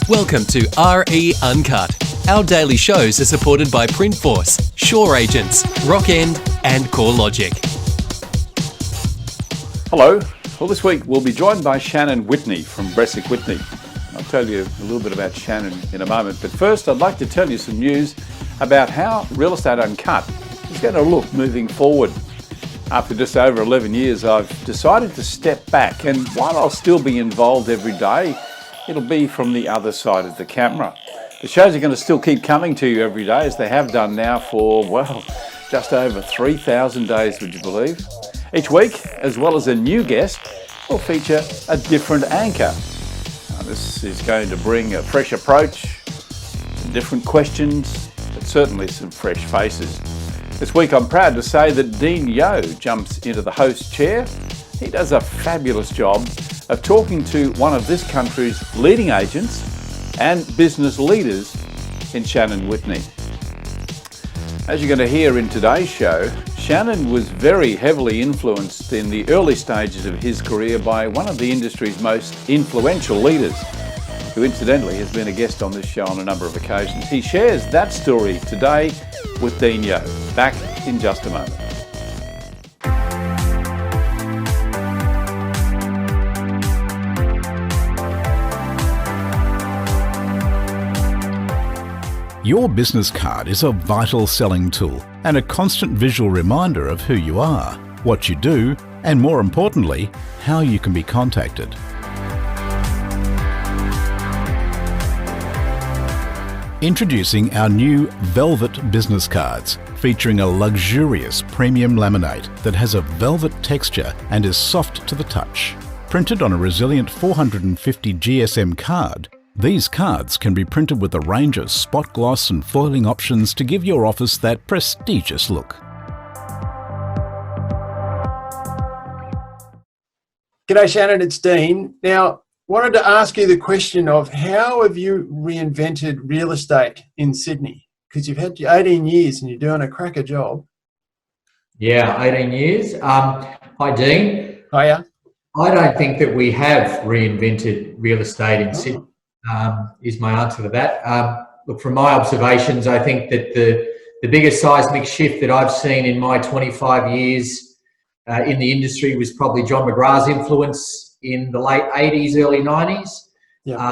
Welcome to RE Uncut. Our daily shows are supported by Printforce, Shore Agents, Rockend and CoreLogic. Hello. Well, this week we'll be joined by Shannan Whitlney from Whitlney. I'll tell you a little bit about Shannan in a moment, but first I'd like to tell you some news about how Real Estate Uncut is going to look moving forward. After just over 11 years, I've decided to step back, and while I'll still be involved every day, it'll be from the other side of the camera. The shows are going to still keep coming to you every day, as they have done now for, well, just over 3,000 days, would you believe? Each week, as well as a new guest, will feature a different anchor. Now, this is going to bring a fresh approach, some different questions, but certainly some fresh faces. This week I'm proud to say that Dean Yeo jumps into the host chair. He does a fabulous job of talking to one of this country's leading agents and business leaders in Shannan Whitlney. As you're going to hear in today's show, Shannan was very heavily influenced in the early stages of his career by one of the industry's most influential leaders, who incidentally has been a guest on this show on a number of occasions. He shares that story today with Dean Yeo. Back in just a moment. Your business card is a vital selling tool and a constant visual reminder of who you are, what you do, and more importantly, how you can be contacted. Introducing our new Velvet business cards, featuring a luxurious premium laminate that has a velvet texture and is soft to the touch. Printed on a resilient 450 GSM card, these cards can be printed with a range of spot gloss and foiling options to give your office that prestigious look. G'day Shannan, it's Dean. Now, wanted to ask you the question of how have you reinvented real estate in Sydney? Because you've had 18 years and you're doing a cracker job. Yeah, 18 years. Hi, Dean. Hiya. I don't think that we have reinvented real estate in Sydney, is my answer to that. Look, from my observations, I think that the biggest seismic shift that I've seen in my 25 years in the industry was probably John McGrath's influence in the late 80s, early 90s. Yeah.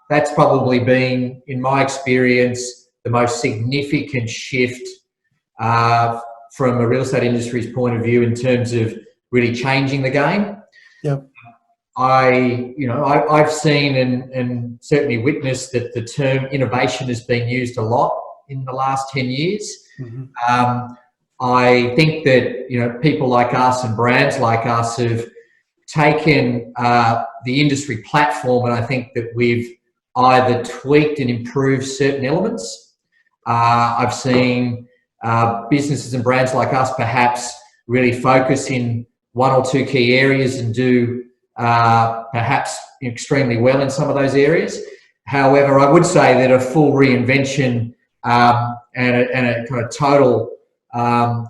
That's probably been, in my experience, the most significant shift from a real estate industry's point of view in terms of really changing the game. Yeah. I've seen and certainly witnessed that the term innovation has been used a lot in the last 10 years. Mm-hmm. I think that, people like us and brands like us have taken the industry platform, and I think that we've either tweaked and improved certain elements. I've seen businesses and brands like us perhaps really focus in one or two key areas and do perhaps extremely well in some of those areas. However, I would say that a full reinvention and a kind of total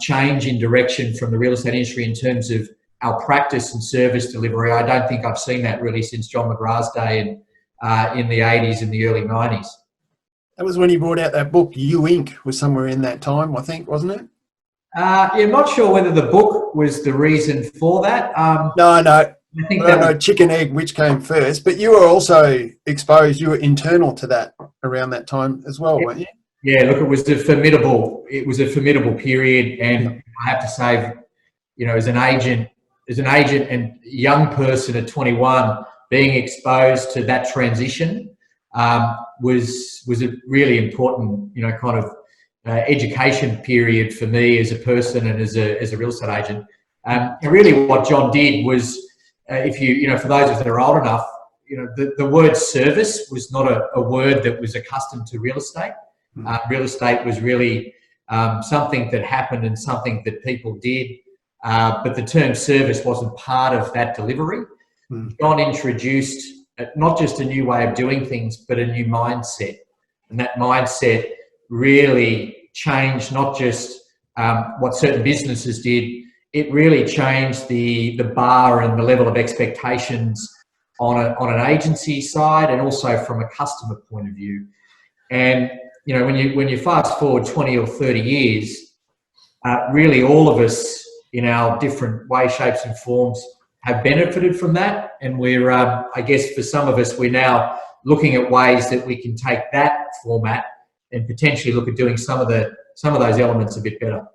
change in direction from the real estate industry in terms of our practice and service delivery, I don't think I've seen that really since John McGrath's day in the 80s and the early 90s. That was when you brought out that book, You Inc. was somewhere in that time, I think, wasn't it? I'm not sure whether the book was the reason for that. No. I think that was chicken egg, which came first, but you were also exposed, you were internal to that around that time as well, weren't you? Yeah, look, it was a formidable period, and I have to say, as an agent and young person at 21, being exposed to that transition was a really important, kind of education period for me as a person and as a real estate agent. And really what John did was, for those of us that are old enough, the word service was not a word that was accustomed to real estate. Real estate was really something that happened and something that people did, but the term service wasn't part of that delivery. John introduced not just a new way of doing things, but a new mindset. And that mindset really changed not just what certain businesses did, it really changed the bar and the level of expectations on an agency side and also from a customer point of view. And when you fast forward 20 or 30 years, really all of us in our different ways, shapes and forms have benefited from that. And we're, I guess for some of us, we're now looking at ways that we can take that format and potentially look at doing some of those elements a bit better.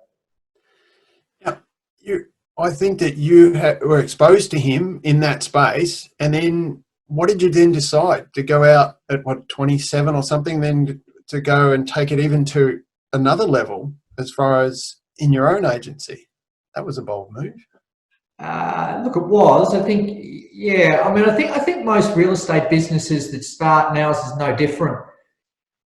Yeah, I think that you were exposed to him in that space, and then what did you then decide to go out at 27 or something, then to go and take it even to another level as far as in your own agency? That was a bold move. Look, it was. I think, yeah. I mean, I think most real estate businesses that start now, this is no different,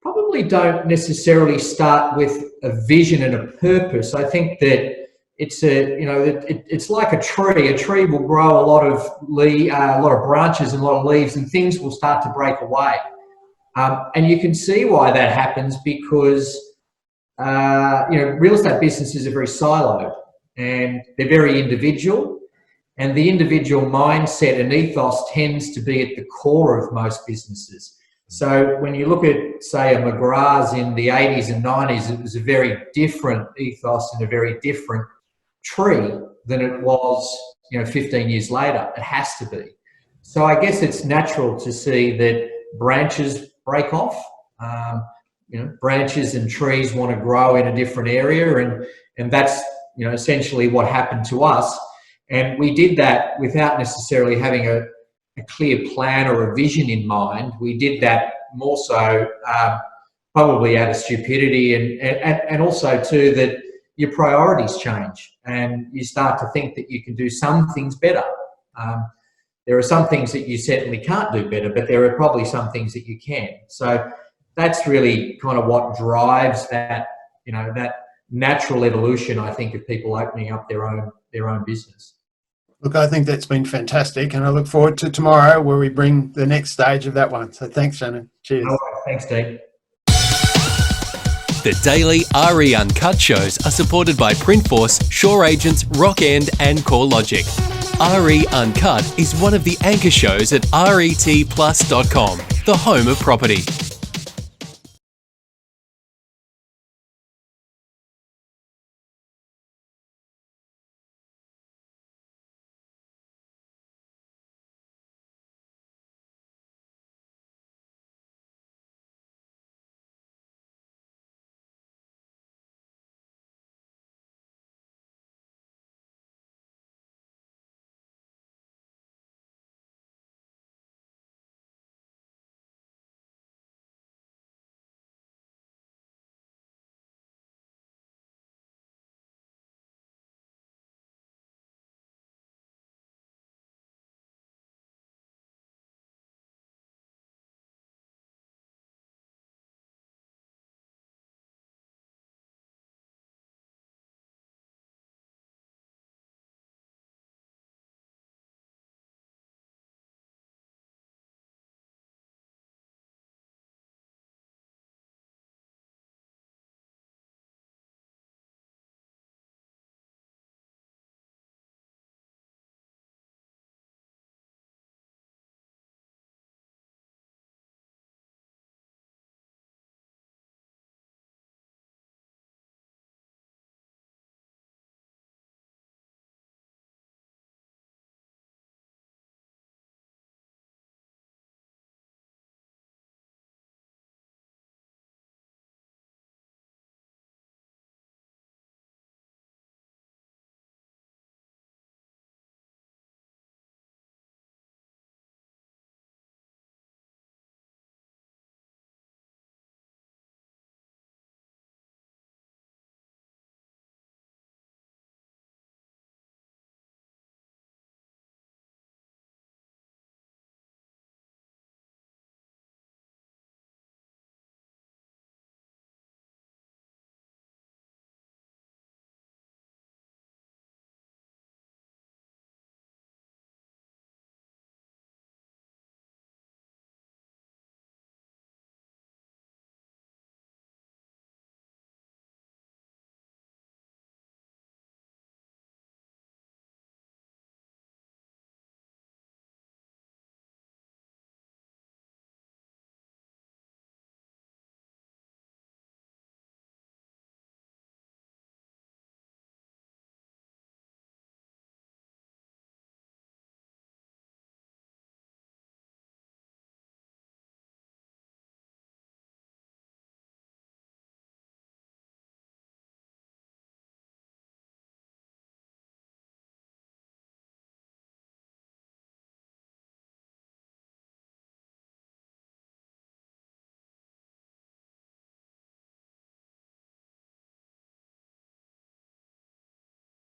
probably don't necessarily start with a vision and a purpose. I think that it's it's like a tree. A tree will grow a lot of branches and a lot of leaves, and things will start to break away. And you can see why that happens because real estate businesses are very siloed and they're very individual, and the individual mindset and ethos tends to be at the core of most businesses. So when you look at, say, a McGrath's in the 80s and 90s, it was a very different ethos and a very different tree than it was 15 years later. It has to be. So I guess it's natural to see that branches break off. Branches and trees want to grow in a different area, and that's essentially what happened to us. And we did that without necessarily having a clear plan or a vision in mind. We did that more so probably out of stupidity, and also too that your priorities change and you start to think that you can do some things better. There are some things that you certainly can't do better, but there are probably some things that you can. So that's really kind of what drives that, that natural evolution, I think, of people opening up their own business. Look, I think that's been fantastic, and I look forward to tomorrow where we bring the next stage of that one. So thanks, Shannan. Cheers. All right, thanks, Dean. The daily RE Uncut shows are supported by Printforce, Shore Agents, Rock End and CoreLogic. RE Uncut is one of the anchor shows at retplus.com, the home of property.